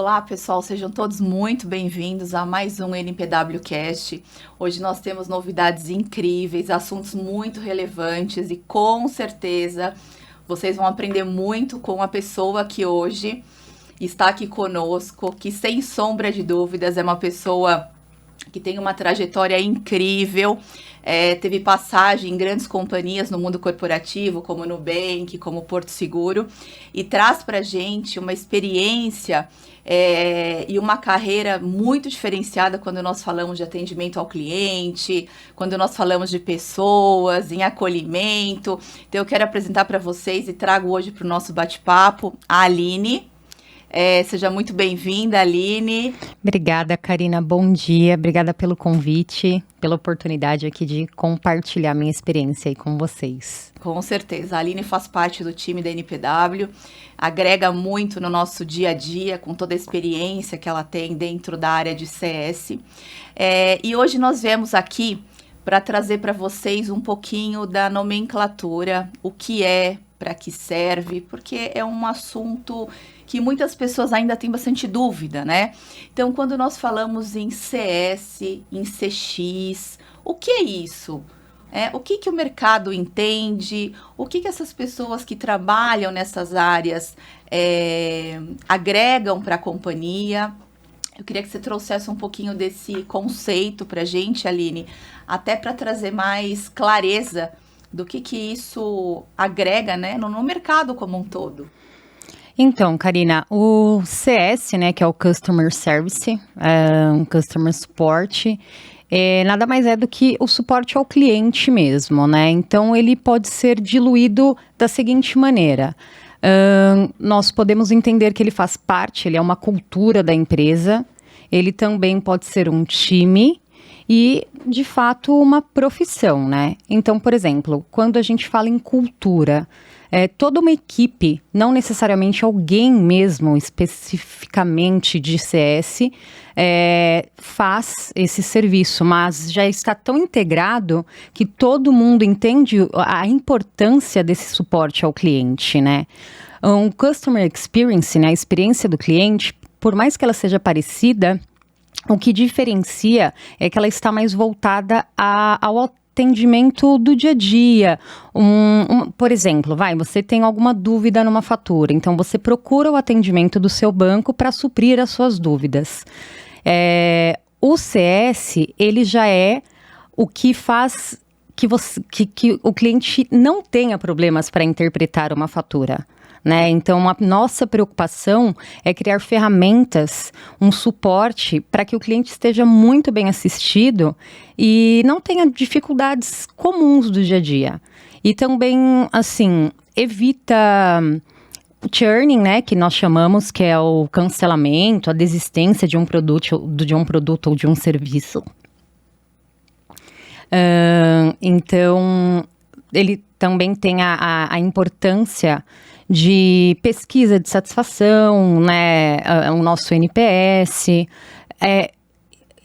Olá, pessoal, sejam todos muito bem-vindos a mais um NPW Cast. Hoje nós temos novidades incríveis, assuntos muito relevantes e com certeza vocês vão aprender muito com a pessoa que hoje está aqui conosco, que sem sombra de dúvidas é uma pessoa que tem uma trajetória incrível, teve passagem em grandes companhias no mundo corporativo, como Nubank, como Porto Seguro, e traz para a gente uma experiência e uma carreira muito diferenciada quando nós falamos de atendimento ao cliente, quando nós falamos de pessoas, em acolhimento. Então eu quero apresentar para vocês e trago hoje para o nosso bate-papo a Aline. Seja muito bem-vinda, Aline. Obrigada, Karina. Bom dia. Obrigada pelo convite, pela oportunidade aqui de compartilhar minha experiência aí com vocês. Com certeza. A Aline faz parte do time da NPW, agrega muito no nosso dia a dia, com toda a experiência que ela tem dentro da área de CS. E hoje nós viemos aqui para trazer para vocês um pouquinho da nomenclatura, o que é, para que serve, porque é um assunto que muitas pessoas ainda têm bastante dúvida, né? Então, quando nós falamos em CS, em CX, o que é isso? O que o mercado entende? O que essas pessoas que trabalham nessas áreas agregam para a companhia? Eu queria que você trouxesse um pouquinho desse conceito para a gente, Aline, até para trazer mais clareza do que isso agrega, né, no mercado como um todo. Então, Karina, o CS, né, que é o Customer Service, um Customer Support, nada mais é do que o suporte ao cliente mesmo, né? Então, ele pode ser diluído da seguinte maneira. Nós podemos entender que ele faz parte, ele é uma cultura da empresa, ele também pode ser um time e, de fato, uma profissão, né? Então, por exemplo, quando a gente fala em cultura, toda uma equipe, não necessariamente alguém mesmo especificamente de CS, faz esse serviço, mas já está tão integrado que todo mundo entende a importância desse suporte ao cliente, né? Um Customer Experience, né, a experiência do cliente, por mais que ela seja parecida, o que diferencia é que ela está mais voltada ao atendimento do dia a dia. Por exemplo, você tem alguma dúvida numa fatura, então você procura o atendimento do seu banco para suprir as suas dúvidas. O CS, ele já é o que faz que o cliente não tenha problemas para interpretar uma fatura, né? Então, a nossa preocupação é criar ferramentas, um suporte para que o cliente esteja muito bem assistido e não tenha dificuldades comuns do dia a dia. E também, assim, evita o churning, né, que nós chamamos, que é o cancelamento, a desistência de um produto ou de um serviço. Então, ele também tem a importância de pesquisa de satisfação, né, o nosso NPS,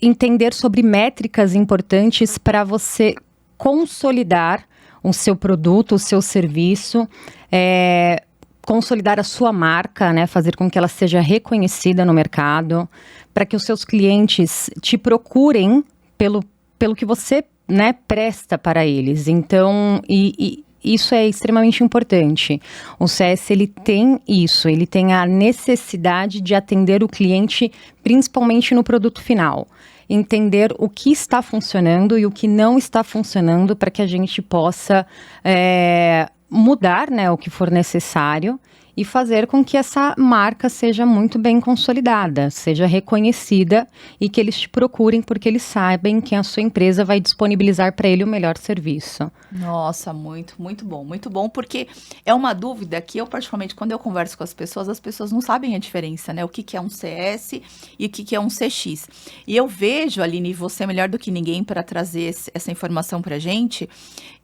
entender sobre métricas importantes para você consolidar o seu produto, o seu serviço, consolidar a sua marca, né, fazer com que ela seja reconhecida no mercado, para que os seus clientes te procurem pelo que você, né, presta para eles. Então, isso é extremamente importante. O CS, ele tem isso, ele tem a necessidade de atender o cliente, principalmente no produto final. Entender o que está funcionando e o que não está funcionando para que a gente possa mudar, né, o que for necessário e fazer com que essa marca seja muito bem consolidada, seja reconhecida e que eles te procurem porque eles sabem que a sua empresa vai disponibilizar para ele o melhor serviço. Nossa, muito, muito bom, porque é uma dúvida que eu, particularmente, quando eu converso com as pessoas não sabem a diferença, né? O que é um CS e o que é um CX. E eu vejo, Aline, você melhor do que ninguém para trazer essa informação para a gente,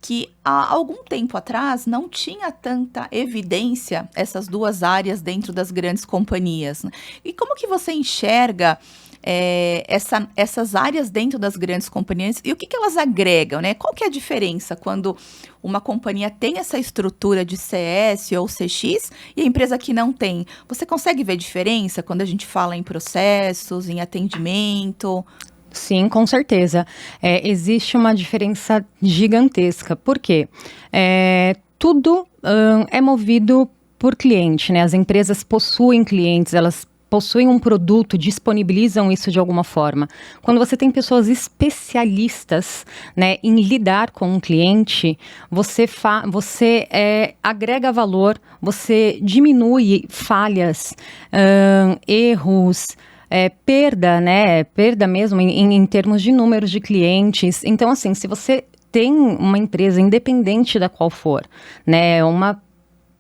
que há algum tempo atrás não tinha tanta evidência essas duas áreas dentro das grandes companhias, né? E como que você enxerga essas áreas dentro das grandes companhias e o que elas agregam, né? Qual que é a diferença quando uma companhia tem essa estrutura de CS ou CX e a empresa que não tem? Você consegue ver diferença quando a gente fala em processos, em atendimento? Sim, com certeza. Existe uma diferença gigantesca. Por quê? Tudo é movido por cliente, né? As empresas possuem clientes, elas possuem um produto, disponibilizam isso de alguma forma. Quando você tem pessoas especialistas, né, em lidar com um cliente, você agrega valor, você diminui falhas, erros, perda, né? Perda mesmo em termos de números de clientes. Então, assim, se você tem uma empresa, independente da qual for, né? Uma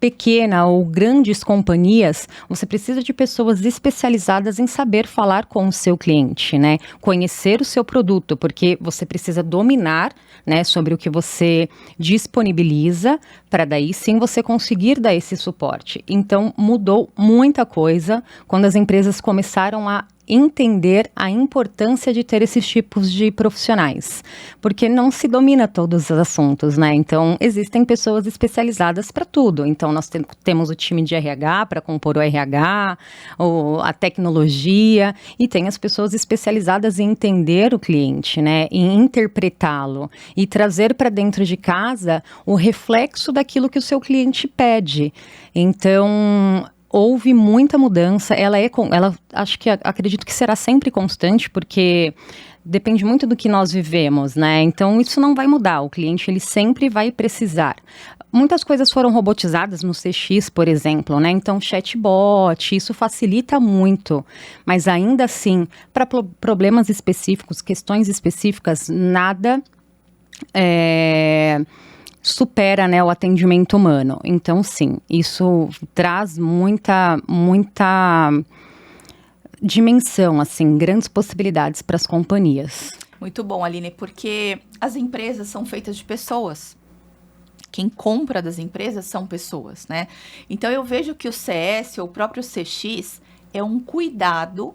pequena ou grandes companhias, você precisa de pessoas especializadas em saber falar com o seu cliente, né? Conhecer o seu produto, porque você precisa dominar, né, sobre o que você disponibiliza, para daí sim você conseguir dar esse suporte. Então, mudou muita coisa quando as empresas começaram a entender a importância de ter esses tipos de profissionais, porque não se domina todos os assuntos, né? Então, existem pessoas especializadas para tudo. Então, nós temos o time de RH para compor o RH, a tecnologia, e tem as pessoas especializadas em entender o cliente, né? Em interpretá-lo e trazer para dentro de casa o reflexo daquilo que o seu cliente pede. Então, houve muita mudança, ela acho que acredito que será sempre constante, porque depende muito do que nós vivemos, né? Então, isso não vai mudar, o cliente ele sempre vai precisar. Muitas coisas foram robotizadas no CX, por exemplo, né? Então, chatbot, isso facilita muito, mas ainda assim, para problemas específicos, questões específicas, nada supera, né, o atendimento humano. Então, sim, isso traz muita dimensão, assim, grandes possibilidades para as companhias. Muito bom, Aline, porque as empresas são feitas de pessoas. Quem compra das empresas são pessoas, né? Então, eu vejo que o CS, ou o próprio CX, é um cuidado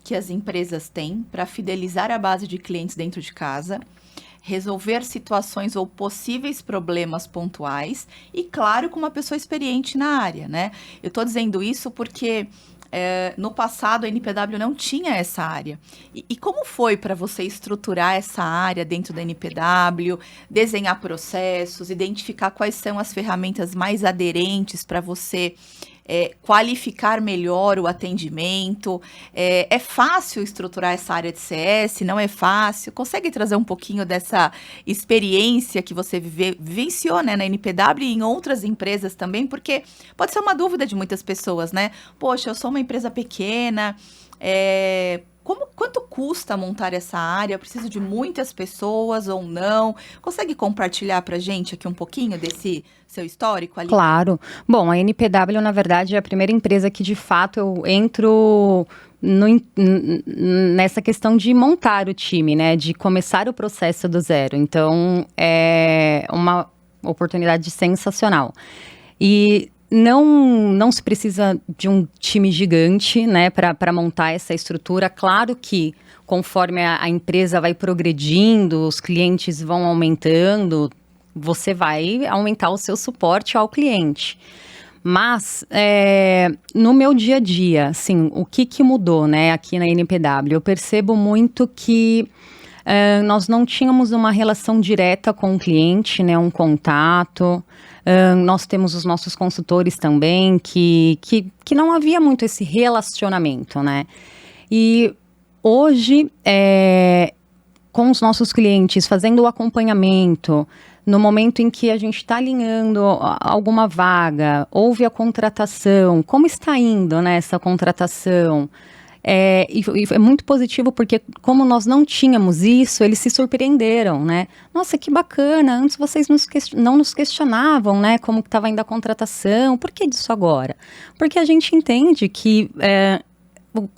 que as empresas têm para fidelizar a base de clientes dentro de casa, resolver situações ou possíveis problemas pontuais e, claro, com uma pessoa experiente na área, né? Eu estou dizendo isso porque no passado a NPW não tinha essa área. E como foi para você estruturar essa área dentro da NPW, desenhar processos, identificar quais são as ferramentas mais aderentes para você qualificar melhor o atendimento? É fácil estruturar essa área de CS? Não é fácil? Consegue trazer um pouquinho dessa experiência que você vivenciou, né, na NPW e em outras empresas também? Porque pode ser uma dúvida de muitas pessoas, né? Poxa, eu sou uma empresa pequena, quanto custa montar essa área? Eu preciso de muitas pessoas ou não? Consegue compartilhar para a gente aqui um pouquinho desse seu histórico ali? Claro. Bom, a NPW, na verdade, é a primeira empresa que, de fato, eu entro nessa questão de montar o time, né? De começar o processo do zero. Então, é uma oportunidade sensacional. E não se precisa de um time gigante, né, para montar essa estrutura. Claro que, conforme a empresa vai progredindo, os clientes vão aumentando, você vai aumentar o seu suporte ao cliente. Mas, no meu dia a dia, assim, o que mudou, né, aqui na NPW? Eu percebo muito que nós não tínhamos uma relação direta com o cliente, né, um contato. Nós temos os nossos consultores também, que não havia muito esse relacionamento, né? E hoje, com os nossos clientes, fazendo o acompanhamento, no momento em que a gente está alinhando alguma vaga, houve a contratação, como está indo, né, essa contratação? E é muito positivo porque, como nós não tínhamos isso, eles se surpreenderam, né? Nossa, que bacana, antes vocês não nos questionavam, né? Como estava indo a contratação, por que disso agora? Porque a gente entende que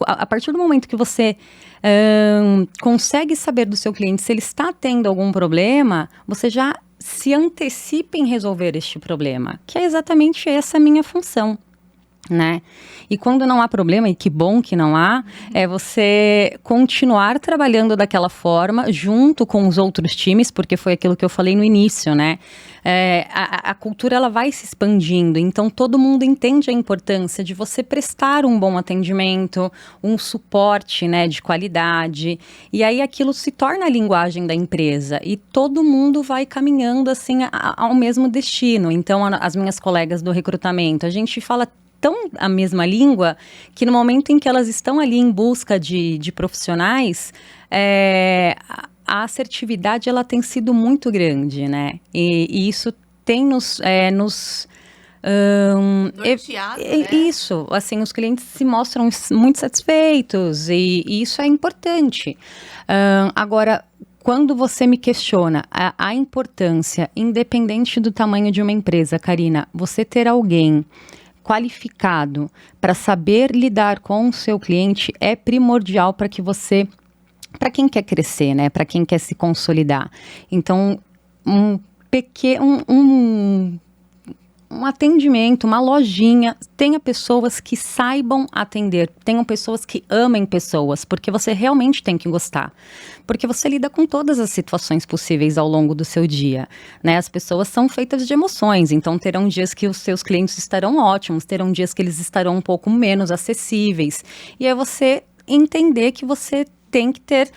a partir do momento que você consegue saber do seu cliente se ele está tendo algum problema, você já se antecipa em resolver este problema, que é exatamente essa minha função. né? E quando não há problema, e que bom que não há, é você continuar trabalhando daquela forma junto com os outros times, porque foi aquilo que eu falei no início, né? A cultura ela vai se expandindo, então todo mundo entende a importância de você prestar um bom atendimento, um suporte, né, de qualidade, e aí aquilo se torna a linguagem da empresa e todo mundo vai caminhando assim ao mesmo destino. Então as minhas colegas do recrutamento, a gente fala tão a mesma língua que no momento em que elas estão ali em busca de profissionais, a assertividade ela tem sido muito grande, né? E isso tem norteado, né? Isso, assim, os clientes se mostram muito satisfeitos e isso é importante. Agora, quando você me questiona a importância, independente do tamanho de uma empresa, Karina, você ter alguém qualificado para saber lidar com o seu cliente é primordial para que você, para quem quer crescer, né? Para quem quer se consolidar. Então, um atendimento, uma lojinha, tenha pessoas que saibam atender, tenham pessoas que amem pessoas, porque você realmente tem que gostar. Porque você lida com todas as situações possíveis ao longo do seu dia, né? As pessoas são feitas de emoções, então terão dias que os seus clientes estarão ótimos, terão dias que eles estarão um pouco menos acessíveis. E é você entender que você tem que ter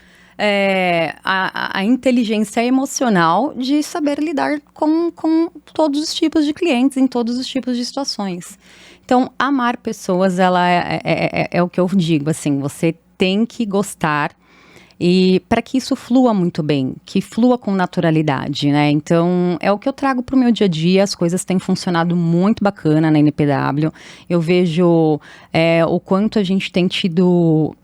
a inteligência emocional de saber lidar com todos os tipos de clientes, em todos os tipos de situações. Então, amar pessoas, ela é o que eu digo, assim, você tem que gostar e para que isso flua muito bem, que flua com naturalidade, né? Então, é o que eu trago para o meu dia a dia, as coisas têm funcionado muito bacana na NPW. Eu vejo o quanto a gente tem tido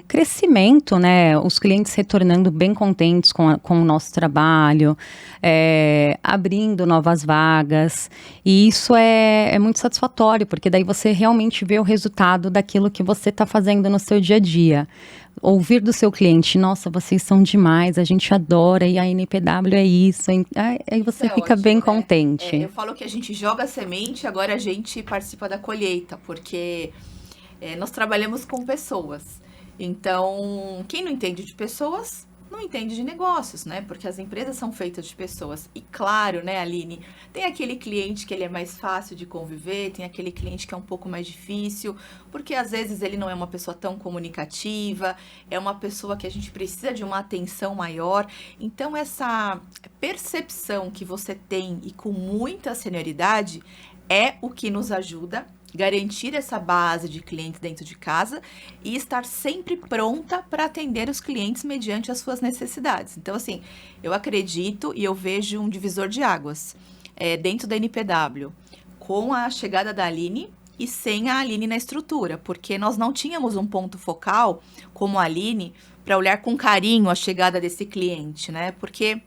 crescimento, né? Os clientes retornando bem contentes com o nosso trabalho, abrindo novas vagas. E isso é muito satisfatório, porque daí você realmente vê o resultado daquilo que você está fazendo no seu dia a dia. Ouvir do seu cliente, nossa, vocês são demais, a gente adora, e a NPW é isso. Aí você fica ótimo, bem né? contente. Eu falo que a gente joga a semente, agora a gente participa da colheita, porque nós trabalhamos com pessoas. Então, quem não entende de pessoas, não entende de negócios, né? Porque as empresas são feitas de pessoas. E claro, né, Aline, tem aquele cliente que ele é mais fácil de conviver, tem aquele cliente que é um pouco mais difícil, porque às vezes ele não é uma pessoa tão comunicativa, é uma pessoa que a gente precisa de uma atenção maior. Então, essa percepção que você tem e com muita senioridade é o que nos ajuda garantir essa base de clientes dentro de casa e estar sempre pronta para atender os clientes mediante as suas necessidades. Então, assim, eu acredito e eu vejo um divisor de águas dentro da NPW, com a chegada da Aline e sem a Aline na estrutura, porque nós não tínhamos um ponto focal como a Aline para olhar com carinho a chegada desse cliente, né? Porque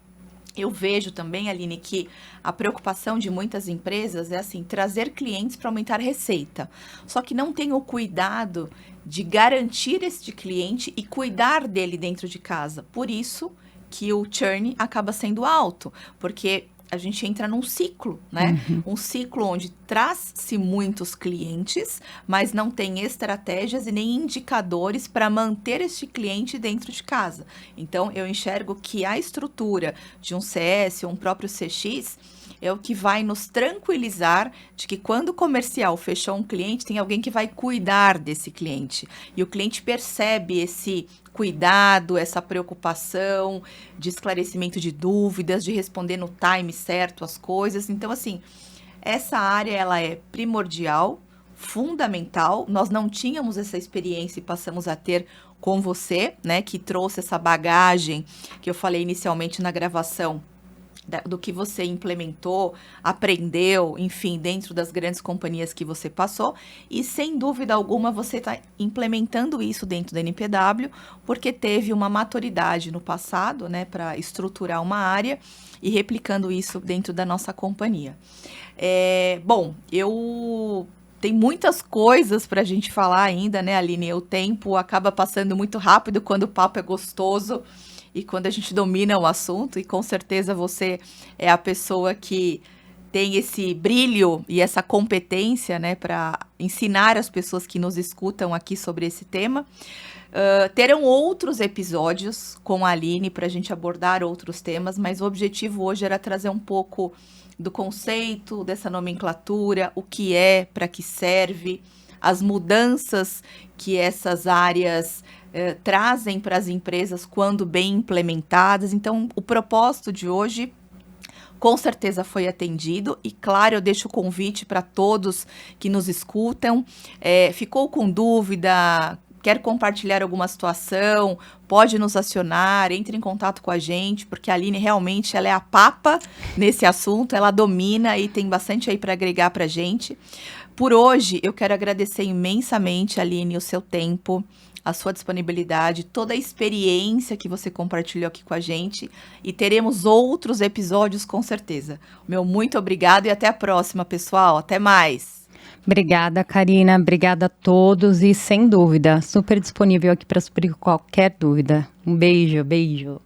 eu vejo também, Aline, que a preocupação de muitas empresas é assim, trazer clientes para aumentar a receita. Só que não tem o cuidado de garantir este cliente e cuidar dele dentro de casa. Por isso que o churn acaba sendo alto, porque a gente entra num ciclo, né? Um ciclo onde traz-se muitos clientes, mas não tem estratégias e nem indicadores para manter este cliente dentro de casa. Então, eu enxergo que a estrutura de um CS ou um próprio CX é o que vai nos tranquilizar de que quando o comercial fechou um cliente, tem alguém que vai cuidar desse cliente. E o cliente percebe esse cuidado, essa preocupação de esclarecimento de dúvidas, de responder no time certo as coisas. Então, assim, essa área ela é primordial, fundamental. Nós não tínhamos essa experiência e passamos a ter com você, né, que trouxe essa bagagem que eu falei inicialmente na gravação, do que você implementou, aprendeu, enfim, dentro das grandes companhias que você passou. E, sem dúvida alguma, você está implementando isso dentro da NPW, porque teve uma maturidade no passado, né, para estruturar uma área e replicando isso dentro da nossa companhia. Bom, tem muitas coisas para a gente falar ainda, né, Aline? O tempo acaba passando muito rápido quando o papo é gostoso e quando a gente domina o assunto, e com certeza você é a pessoa que tem esse brilho e essa competência, né, para ensinar as pessoas que nos escutam aqui sobre esse tema. Terão outros episódios com a Aline para a gente abordar outros temas, mas o objetivo hoje era trazer um pouco do conceito, dessa nomenclatura, o que é, para que serve, as mudanças que essas áreas trazem para as empresas quando bem implementadas. Então, o propósito de hoje com certeza foi atendido e, claro, eu deixo o convite para todos que nos escutam. Ficou com dúvida, quer compartilhar alguma situação, pode nos acionar, entre em contato com a gente, porque a Aline realmente ela é a papa nesse assunto, ela domina e tem bastante aí para agregar para a gente. Por hoje, eu quero agradecer imensamente, Aline, o seu tempo, a sua disponibilidade, toda a experiência que você compartilhou aqui com a gente e teremos outros episódios com certeza. Meu muito obrigado e até a próxima, pessoal. Até mais. Obrigada, Karina. Obrigada a todos e, sem dúvida, super disponível aqui para suprir qualquer dúvida. Um beijo, beijo.